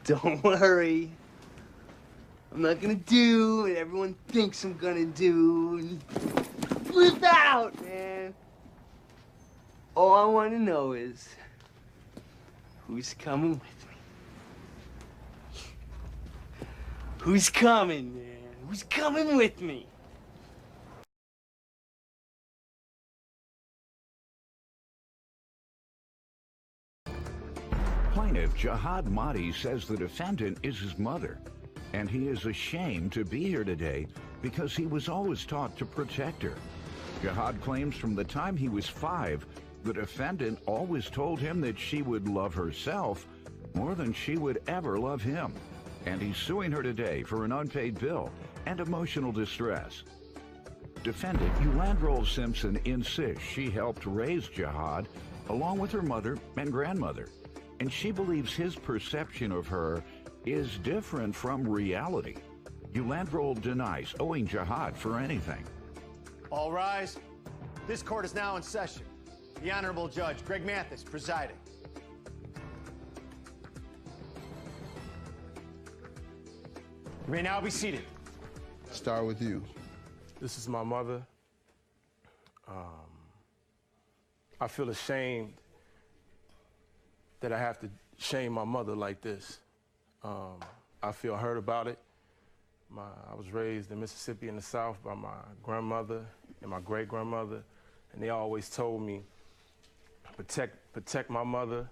Don't worry. I'm not gonna do what everyone thinks I'm gonna do and flip out, man. All I want to know is who's coming with me. Who's coming, man? Who's coming with me? Plaintiff Jihad Mahdi says the defendant is his mother, and he is ashamed to be here today because he was always taught to protect her. Jihad claims from the time he was 5, the defendant always told him that she would love herself more than she would ever love him, and he's suing her today for an unpaid bill and emotional distress. Defendant Yulandrol Simpson insists she helped raise Jihad along with her mother and grandmother, and she believes his perception of her is different from reality. Yulandrol denies owing Jihad for anything. All rise. This court is now in session. The Honorable Judge Greg Mathis presiding. You may now be seated. Start with you. This is my mother. I feel ashamed that I have to shame my mother like this. I feel hurt about it. I was raised in Mississippi in the South by my grandmother and my great-grandmother, and they always told me, protect my mother,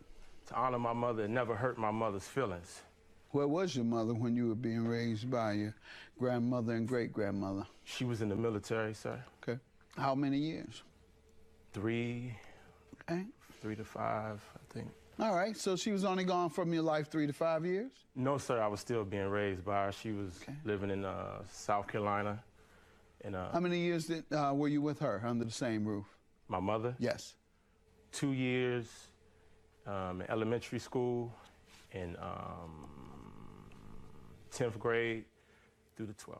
to honor my mother, and never hurt my mother's feelings. Where was your mother when you were being raised by your grandmother and great-grandmother? She was in the military, sir. Okay. How many years? 3 Okay. 3 to 5, I think. All right, so she was only gone from your life 3 to 5 years? No, sir, I was still being raised by her. She was living in South Carolina. And, how many years were you with her under the same roof? My mother? Yes. 2 years in elementary school, in 10th grade through the 12th.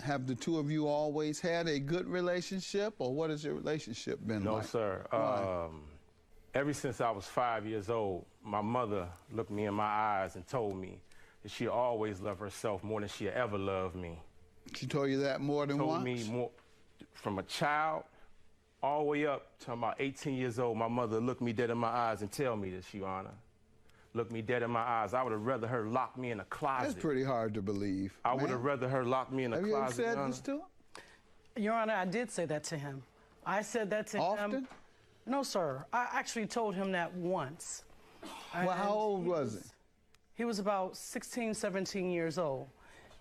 Have the two of you always had a good relationship, or what has your relationship been like? No, sir. Why? Ever since I was 5 years old, my mother looked me in my eyes and told me that she always loved herself more than she ever loved me. She told you that more than once? Told me more, from a child all the way up to about 18 years old, my mother looked me dead in my eyes and tell me this, Your Honor. Looked me dead in my eyes. I would have rather her lock me in a closet. That's pretty hard to believe. I would have rather her lock me in a closet. closet. Have you ever said this to him? Your Honor, I did say that to him. I said that to him. Often? No, sir. I actually told him that once. Well, how old was he? He was about 16, 17 years old.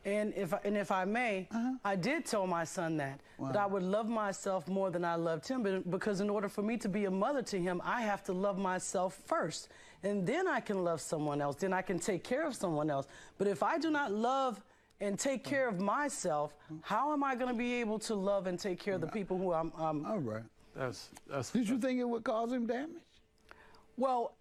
And if I may, I did tell my son that I would love myself more than I loved him, because in order for me to be a mother to him, I have to love myself first. And then I can love someone else. Then I can take care of someone else. But if I do not love and take care of myself, how am I going to be able to love and take care of the people who I'm All right. That's Did you think it would cause him damage? Well,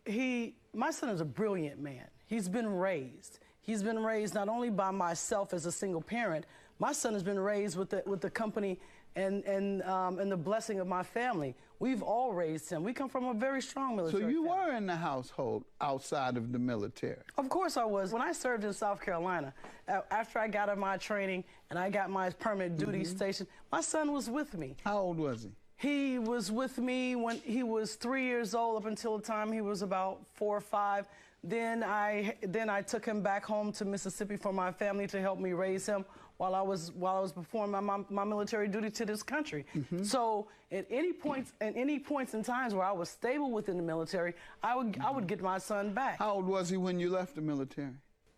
my son is a brilliant man. He's been raised. He's been raised not only by myself as a single parent. My son has been raised with the company and the blessing of my family. We've all raised him. We come from a very strong military So you family. were in the household outside of the military? Of course I was. When I served in South Carolina, after I got out of my training and I got my permanent duty station, my son was with me. How old was he? He was with me when he was 3 years old up until the time he was about 4 or 5. Then I took him back home to Mississippi for my family to help me raise him while I was performing my military duty to this country. So at any points in times where I was stable within the military, I would get my son back. How old was he when you left the military?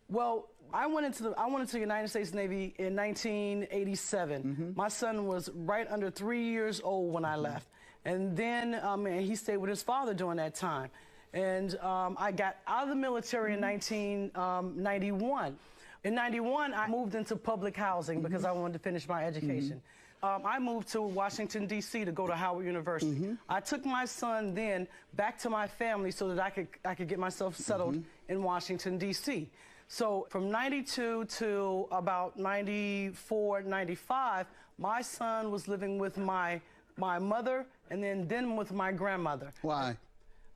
Well, I went into the United States Navy in 1987. My son was right under 3 years old when I left, and then he stayed with his father during that time. And I got out of the military in 1991. In 91, I moved into public housing because I wanted to finish my education. I moved to Washington, D.C. to go to Howard University. I took my son then back to my family so that I could get myself settled in Washington, D.C. So from 92 to about 94, 95, my son was living with my mother and then with my grandmother. Why?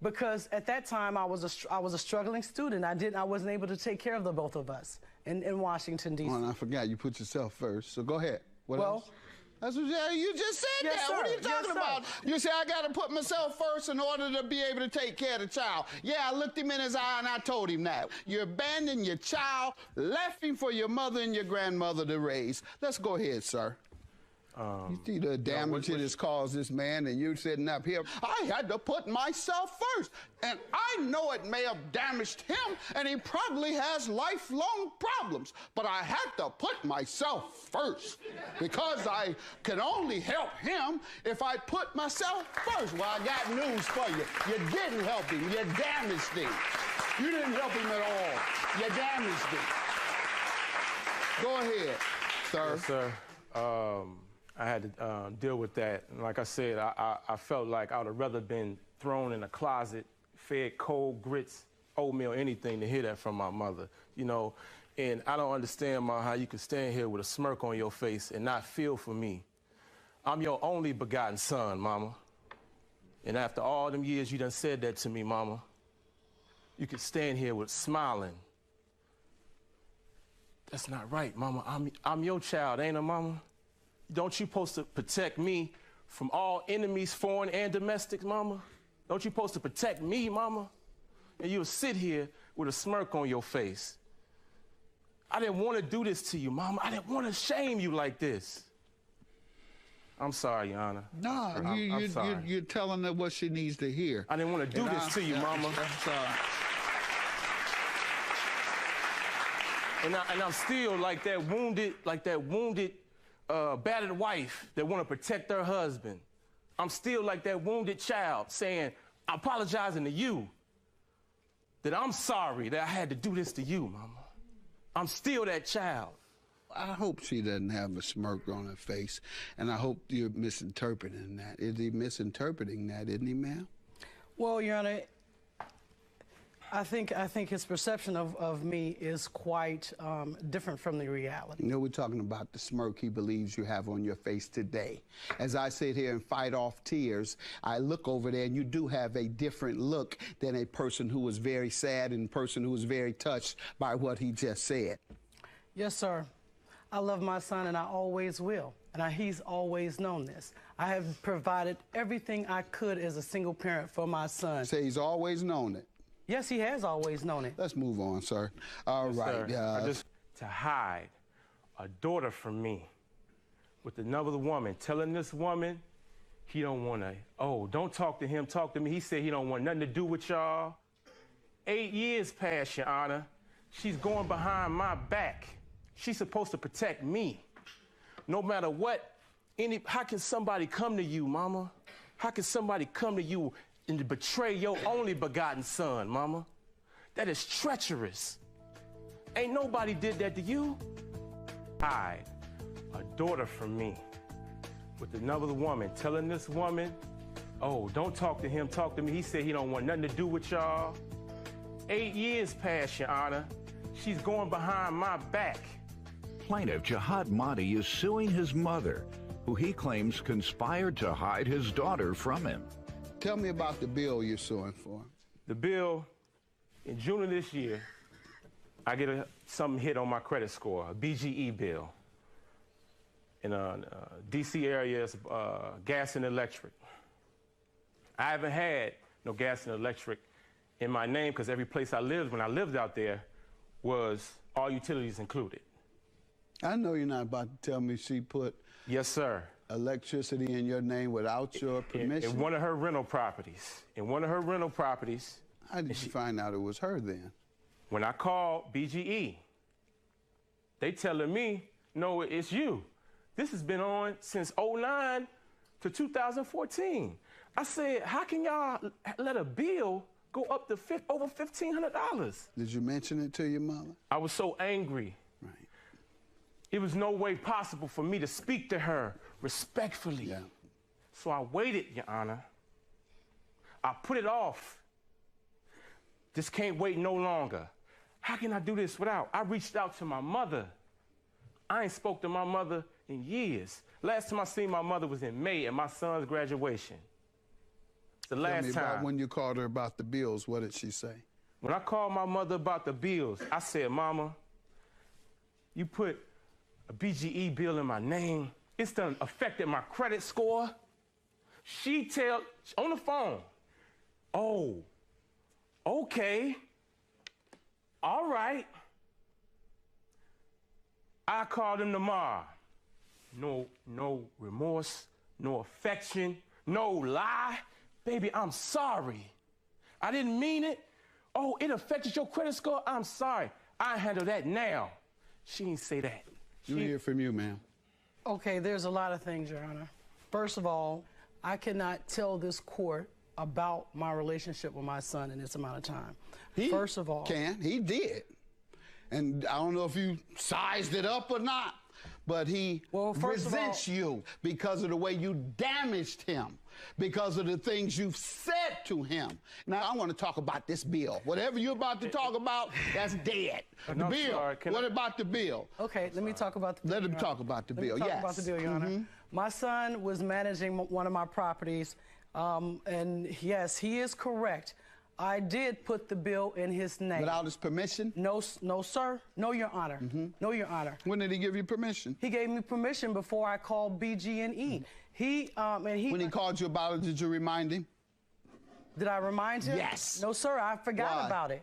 Because at that time I was a struggling student. I wasn't able to take care of the both of us in Washington D.C. Oh, and I forgot you put yourself first. So go ahead. What else? That's what you just said. Yes, that. sir. What are you Yes, talking sir. about? You say I got to put myself first in order to be able to take care of the child. Yeah, I looked him in his eye and I told him that. You abandoned your child, left him for your mother and your grandmother to raise. Let's go ahead, sir. You see the damage it has caused this man, and you sitting up here. I had to put myself first, and I know it may have damaged him, and he probably has lifelong problems, but I had to put myself first because I can only help him if I put myself first. Well, I got news for you. You didn't help him. You damaged him. You didn't help him at all. You damaged him. Go ahead, sir. Yes, sir. I had to deal with that. And like I said, I felt like I would have rather been thrown in a closet, fed cold grits, oatmeal, anything to hear that from my mother, you know. And I don't understand, Ma, how you can stand here with a smirk on your face and not feel for me. I'm your only begotten son, Mama. And after all them years you done said that to me, Mama, you can stand here with smiling. That's not right, Mama. I'm your child, ain't I, Mama? Don't you supposed to protect me from all enemies, foreign and domestic, Mama? Don't you supposed to protect me, Mama? And you'll sit here with a smirk on your face. I didn't want to do this to you, Mama. I didn't want to shame you like this. I'm sorry, Your Honor. No, I'm sorry. you're telling her what she needs to hear. I didn't want to do this to you, Mama. I'm sorry. And I'm still like that wounded, battered wife that want to protect her husband. I'm still like that wounded child saying, I'm apologizing to you, that I'm sorry that I had to do this to you, Mama. I'm still that child. I hope she doesn't have a smirk on her face, and I hope you're misinterpreting that. Is he misinterpreting that, isn't he, ma'am? Well, Your Honor, I think his perception of me is quite different from the reality. You know, we're talking about the smirk he believes you have on your face today. As I sit here and fight off tears, I look over there and you do have a different look than a person who was very sad and a person who was very touched by what he just said. Yes, sir. I love my son and I always will. And he's always known this. I have provided everything I could as a single parent for my son. Say he's always known it. Yes, he has always known it. Let's move on, sir. All right. Sir, to hide a daughter from me with another woman, telling this woman he don't want to, oh, don't talk to him, talk to me. He said he don't want nothing to do with y'all. 8 years passed, Your Honor. She's going behind my back. She's supposed to protect me. No matter what, how can somebody come to you, Mama? How can somebody come to you and betray your only begotten son, Mama? That is treacherous. Ain't nobody did that to you. Hide a daughter from me with another woman, telling this woman, oh, don't talk to him, talk to me. He said he don't want nothing to do with y'all. 8 years passed, Your Honor. She's going behind my back. Plaintiff Jihad Mahdi is suing his mother, who he claims conspired to hide his daughter from him. Tell me about the bill you're suing for. The bill, in June of this year, I get something hit on my credit score, a BGE bill. In a D.C. area, it's gas and electric. I haven't had no gas and electric in my name because every place I lived, when I lived out there, was all utilities included. I know you're not about to tell me she put Yes, sir. electricity in your name without your permission. In one of her rental properties. In one of her rental properties. How did you find out it was her then? When I called BGE, they telling me, no, it's you. This has been on since 2009 to 2014. I said, how can y'all let a bill go up to over $1,500? Did you mention it to your mother? I was so angry. Right. It was no way possible for me to speak to her respectfully. Yeah. So I waited, Your Honor. I put it off. Just can't wait no longer. How can I do this without? I reached out to my mother. I ain't spoke to my mother in years. Last time I seen my mother was in May at my son's graduation. the Tell last me about time. when you called her about the bills. What did she say? When I called my mother about the bills, I said, Mama, you put a BGE bill in my name. It's done affected my credit score. She tell, on the phone, oh, okay, all right. I called him tomorrow. No remorse, no affection, no lie. Baby, I'm sorry. I didn't mean it. Oh, it affected your credit score? I'm sorry. I handle that now. She didn't say that. Let me hear from you, ma'am. Okay, there's a lot of things, Your Honor. First of all, I cannot tell this court about my relationship with my son in this amount of time. First of all, He did. And I don't know if you sized it up or not, but he resents you because of the way you damaged him, because of the things you've said to him. Now, I want to talk about this bill. Whatever you're about to talk about, that's dead. The bill. Sorry, what about the bill? okay, let me talk about the bill. Let him talk about the bill, Let me yes. talk about the bill, Your Honor. My son was managing one of my properties, and yes, he is correct. I did put the bill in his name. Without his permission? No, sir. No, Your Honor. No, Your Honor. When did he give you permission? He gave me permission before I called BG&E. When he called you about it, did you remind him? Did I remind him? Yes. No, sir. I forgot Why? about it.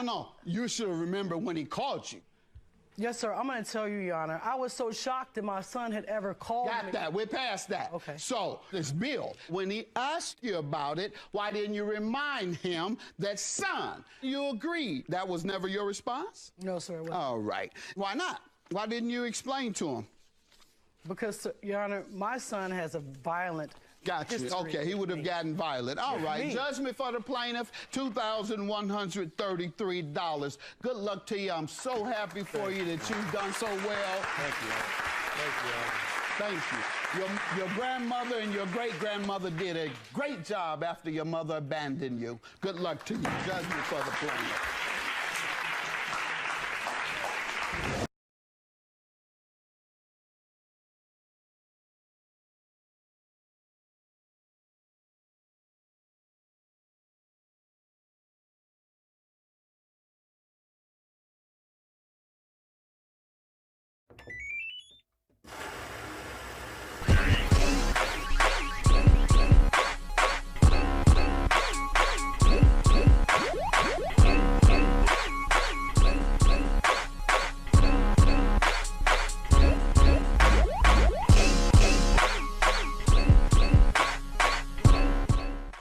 No. You should have remembered when he called you. Yes, sir. I'm going to tell you, Your Honor. I was so shocked that my son had ever called me. Got that. We're past that. Okay. So, this bill, when he asked you about it, why didn't you remind him that, son, you agreed? That was never your response? No, sir. It wasn't. All right. Why not? Why didn't you explain to him? Because, sir, Your Honor, my son has a violent Gotcha. history Okay, he would have with me. gotten violent. All right. Me. Judgment for the plaintiff, $2,133. Good luck to you. I'm so happy for you that you've done so well. Thank you. Thank you. Your grandmother and your great-grandmother did a great job after your mother abandoned you. Good luck to you. Judgment for the plaintiff.